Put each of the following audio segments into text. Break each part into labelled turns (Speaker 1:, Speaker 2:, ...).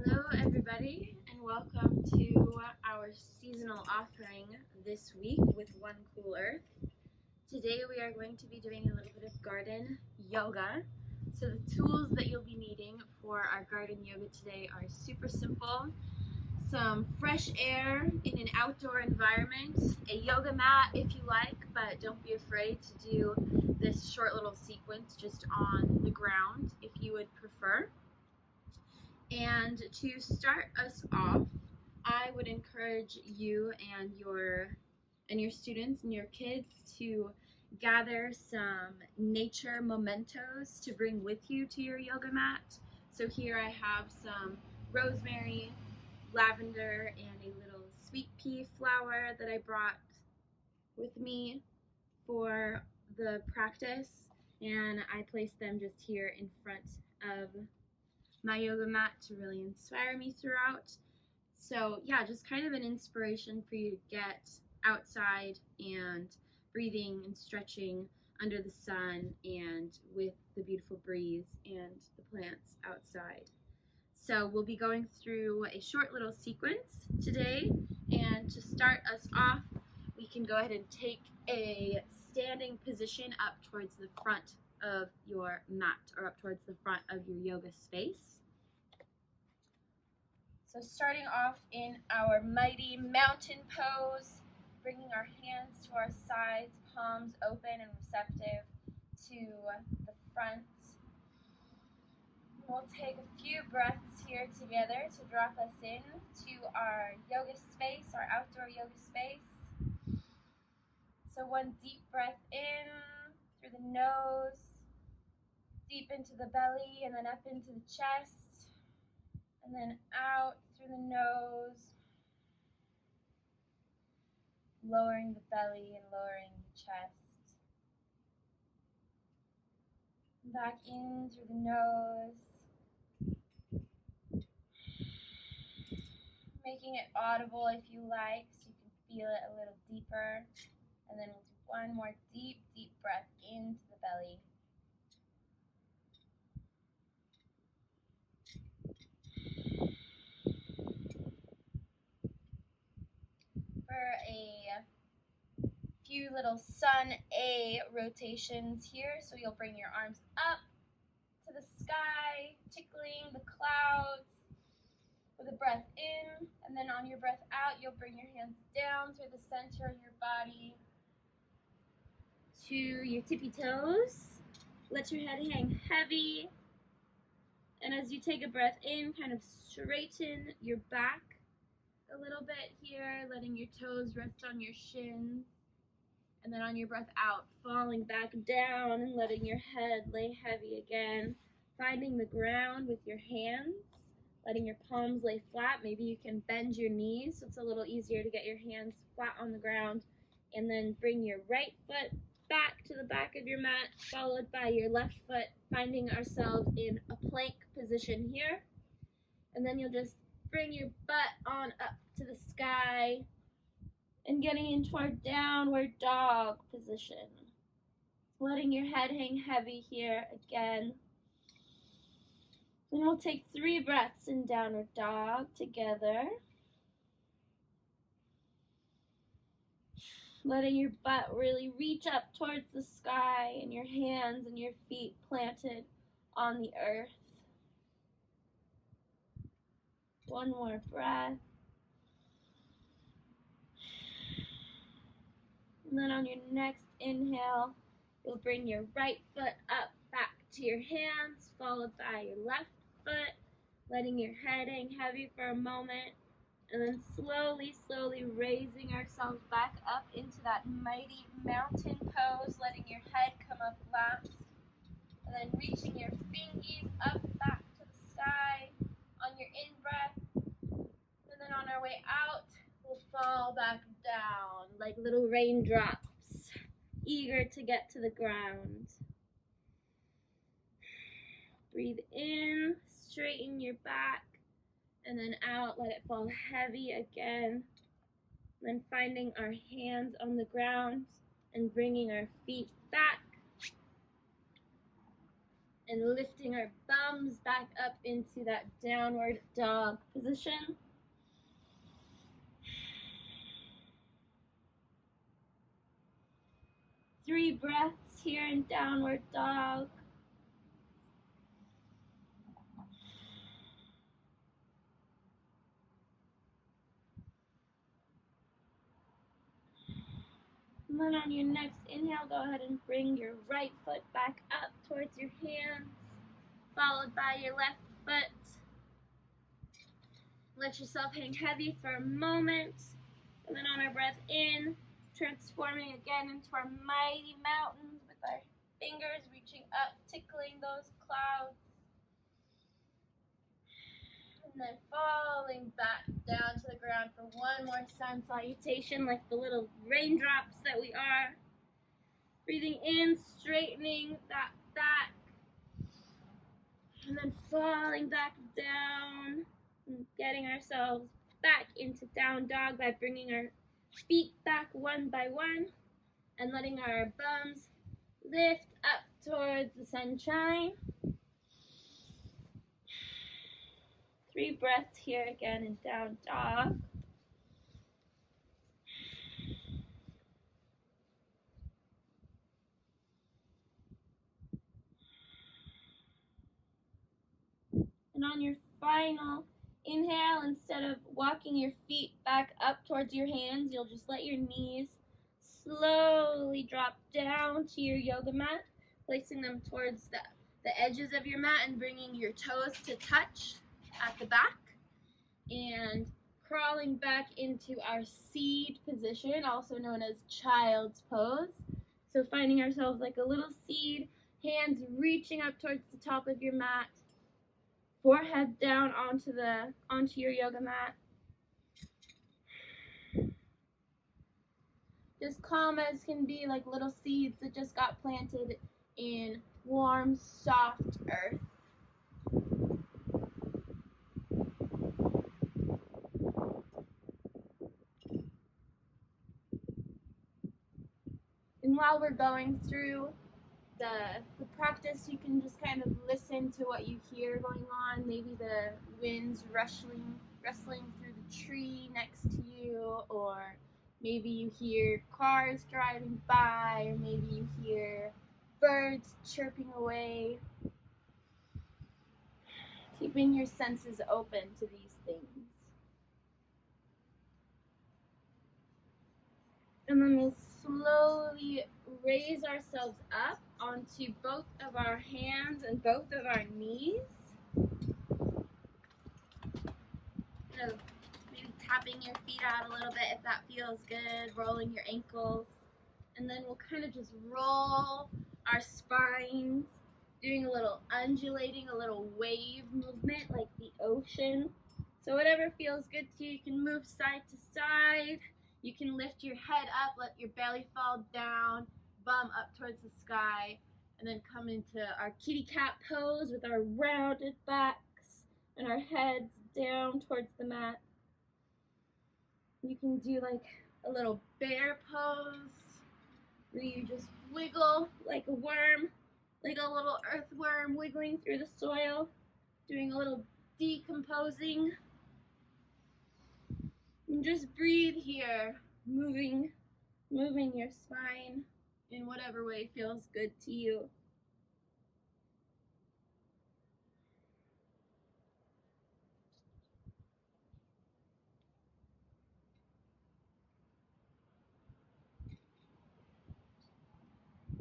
Speaker 1: Hello everybody and welcome to our seasonal offering this week with One Cool Earth. Today we are going to be doing a little bit of garden yoga. So the tools that you'll be needing for our garden yoga today are super simple. Some fresh air in an outdoor environment, a yoga mat if you like, but don't be afraid to do this short little sequence just on the ground if you would prefer. And to start us off, I would encourage you and your students and your kids to gather some nature mementos to bring with you to your yoga mat. So here I have some rosemary, lavender, and a little sweet pea flower that I brought with me for the practice, and I placed them just here in front of my yoga mat to really inspire me throughout. So yeah, just kind of an inspiration for you to get outside and breathing and stretching under the sun and with the beautiful breeze and the plants outside. So we'll be going through a short little sequence today, and to start us off, we can go ahead and take a standing position up towards the front of your mat, or up towards the front of your yoga space. So starting off in our mighty mountain pose, bringing our hands to our sides, palms open and receptive to the front. We'll take a few breaths here together to drop us in to our yoga space, our outdoor yoga space. So one deep breath in through the nose, deep into the belly, and then up into the chest, and then out through the nose, lowering the belly and lowering the chest. Back in through the nose, making it audible if you like, so you can feel it a little deeper. And then we'll do one more deep, deep breath into the belly. For a few little sun A rotations here, so you'll bring your arms up to the sky, tickling the clouds with a breath in, and then on your breath out, you'll bring your hands down through the center of your body to your tippy toes. Let your head hang heavy, and as you take a breath in, kind of straighten your back a little bit here, letting your toes rest on your shins. And then on your breath out, falling back down and letting your head lay heavy again. Finding the ground with your hands, letting your palms lay flat. Maybe you can bend your knees so it's a little easier to get your hands flat on the ground. And then bring your right foot back to the back of your mat, followed by your left foot, finding ourselves in a plank position here. And then you'll just bring your butt on up to the sky and getting into our downward dog position. Letting your head hang heavy here again. Then we'll take 3 breaths in downward dog together. Letting your butt really reach up towards the sky and your hands and your feet planted on the earth. One more breath. And then on your next inhale, you'll bring your right foot up back to your hands, followed by your left foot, letting your head hang heavy for a moment, and then slowly, slowly raising ourselves back up into that mighty mountain pose, letting your head come up last, and then reaching your fingies up back to the sky on your in-breath, and then on our way out, we'll fall back down like little raindrops, eager to get to the ground. Breathe in, straighten your back, and then out, let it fall heavy again. Then finding our hands on the ground and bringing our feet back and lifting our thumbs back up into that downward dog position. Three breaths here in downward dog. And then on your next inhale, go ahead and bring your right foot back up towards your hands, followed by your left foot. Let yourself hang heavy for a moment. And then on our breath in, transforming again into our mighty mountains with our fingers reaching up, tickling those clouds. And then falling back down to the ground for one more sun salutation, like the little raindrops that we are. Breathing in, straightening that back. And then falling back down and getting ourselves back into down dog by bringing our feet back one by one and letting our bums lift up towards the sunshine. 3 breaths here again in down dog. And on your final inhale, instead of walking your feet back up towards your hands, you'll just let your knees slowly drop down to your yoga mat, placing them towards the edges of your mat and bringing your toes to touch at the back. And crawling back into our seed position, also known as child's pose. So finding ourselves like a little seed, hands reaching up towards the top of your mat, forehead down onto your yoga mat. Just calm as can be, like little seeds that just got planted in warm, soft earth. And while we're going through the practice, you can just kind of listen to what you hear going on. Maybe the wind's rustling through the tree next to you, or maybe you hear cars driving by, or maybe you hear birds chirping away. Keeping your senses open to these things. And then we'll slowly raise ourselves up onto both of our hands and both of our knees. So maybe tapping your feet out a little bit if that feels good, rolling your ankles. And then we'll kind of just roll our spines, doing a little undulating, a little wave movement like the ocean. So whatever feels good to you, you can move side to side. You can lift your head up, let your belly fall down, bum up towards the sky, and then come into our kitty cat pose with our rounded backs and our heads down towards the mat. You can do like a little bear pose where you just wiggle like a worm, like a little earthworm wiggling through the soil, doing a little decomposing. And just breathe here, moving your spine in whatever way feels good to you.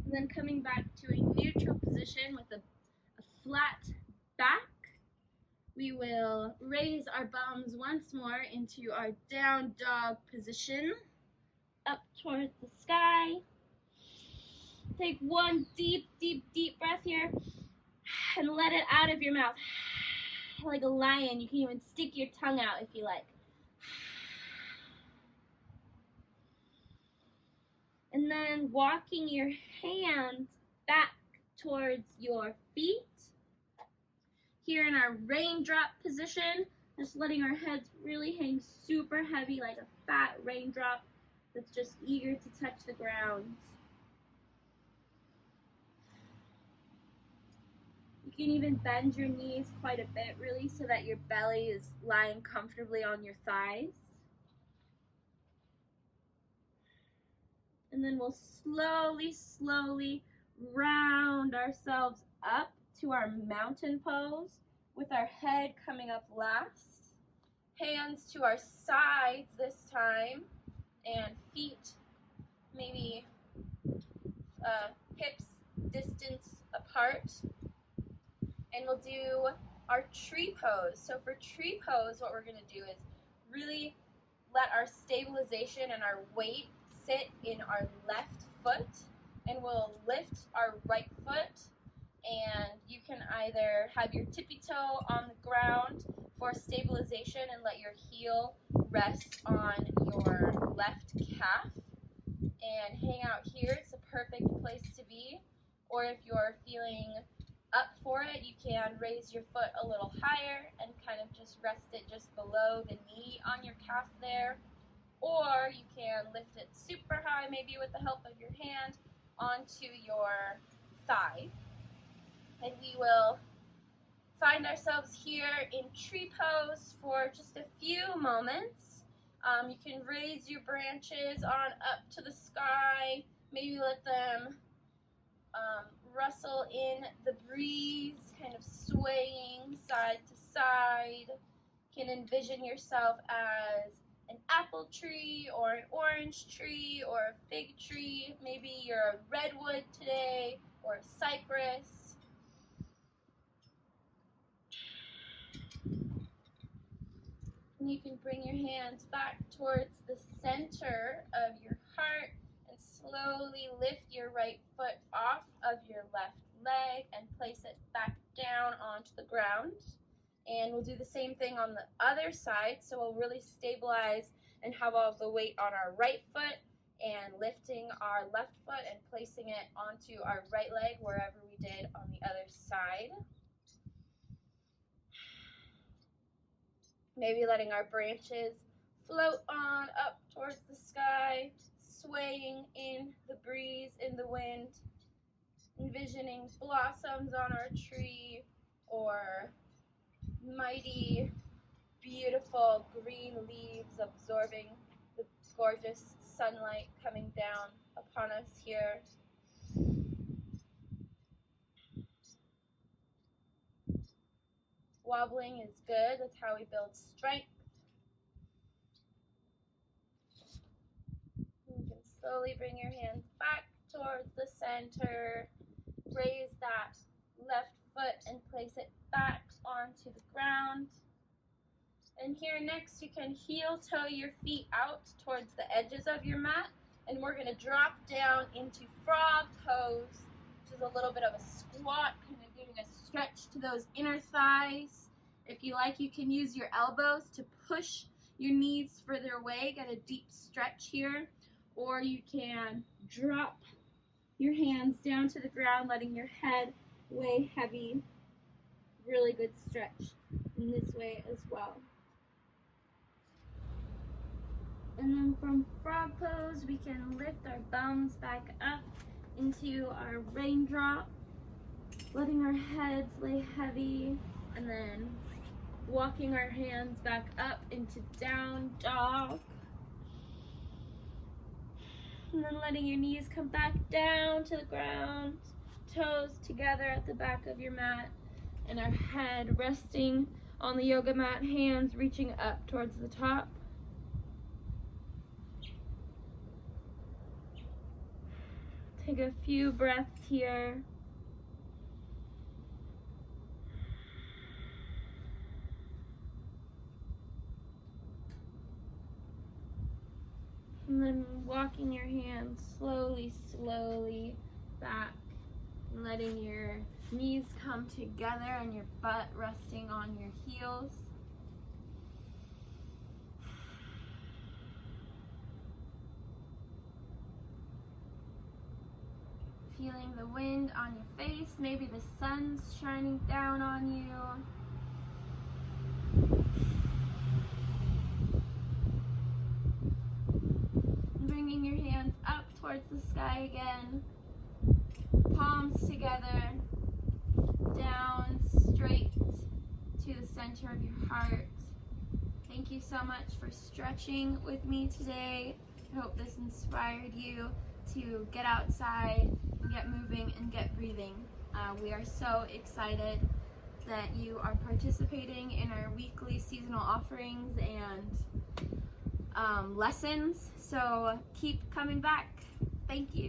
Speaker 1: And then coming back to a neutral position with a flat back, we will raise our bums once more into our down dog position, up towards the sky. Take one deep breath here and let it out of your mouth. Like a lion, you can even stick your tongue out if you like. And then walking your hands back towards your feet. Here in our raindrop position, just letting our heads really hang super heavy like a fat raindrop that's just eager to touch the ground. You can even bend your knees quite a bit, really, so that your belly is lying comfortably on your thighs. And then we'll slowly round ourselves up to our mountain pose with our head coming up last. Hands to our sides this time, and feet maybe hips distance apart. And we'll do our tree pose. So for tree pose, what we're going to do is really let our stabilization and our weight sit in our left foot, and we'll lift our right foot, and you can either have your tippy toe on the ground for stabilization and let your heel rest on your left calf and hang out here. It's a perfect place to be. Or if you're feeling up for it, you can raise your foot a little higher and kind of just rest it just below the knee on your calf there. Or you can lift it super high, maybe with the help of your hand, onto your thigh. And we will find ourselves here in tree pose for just a few moments. You can raise your branches on up to the sky, maybe let them rustle in the breeze, kind of swaying side to side. You can envision yourself as an apple tree or an orange tree or a fig tree. Maybe you're a redwood today or a cypress. And you can bring your hands back towards the center of your heart and slowly lift your right foot off of your left leg and place it back down onto the ground. And we'll do the same thing on the other side, so we'll really stabilize and have all of the weight on our right foot and lifting our left foot and placing it onto our right leg wherever we did on the other side. Maybe letting our branches float on up towards the sky, swaying in the breeze, in the wind, envisioning blossoms on our tree or mighty, beautiful green leaves absorbing the gorgeous sunlight coming down upon us here. Wobbling is good. That's how we build strength. You can slowly bring your hands back towards the center. Raise that left foot and place it back onto the ground. And here next, you can heel toe your feet out towards the edges of your mat. And we're going to drop down into frog pose, which is a little bit of a squat, kind of giving a stretch to those inner thighs. If you like, you can use your elbows to push your knees further away, get a deep stretch here. Or you can drop your hands down to the ground, letting your head weigh heavy. Really good stretch in this way as well. And then from frog pose, we can lift our bums back up into our raindrop, letting our heads lay heavy, and then walking our hands back up into down dog. And then letting your knees come back down to the ground, toes together at the back of your mat, and our head resting on the yoga mat, hands reaching up towards the top. Take a few breaths here. And then walking your hands slowly back, and letting your knees come together and your butt resting on your heels. Feeling the wind on your face, maybe the sun's shining down on you. Bringing your hands up towards the sky again, palms together, down straight to the center of your heart. Thank you so much for stretching with me today. I hope this inspired you to get outside and get moving and get breathing. We are so excited that you are participating in our weekly seasonal offerings and lessons. So keep coming back. Thank you.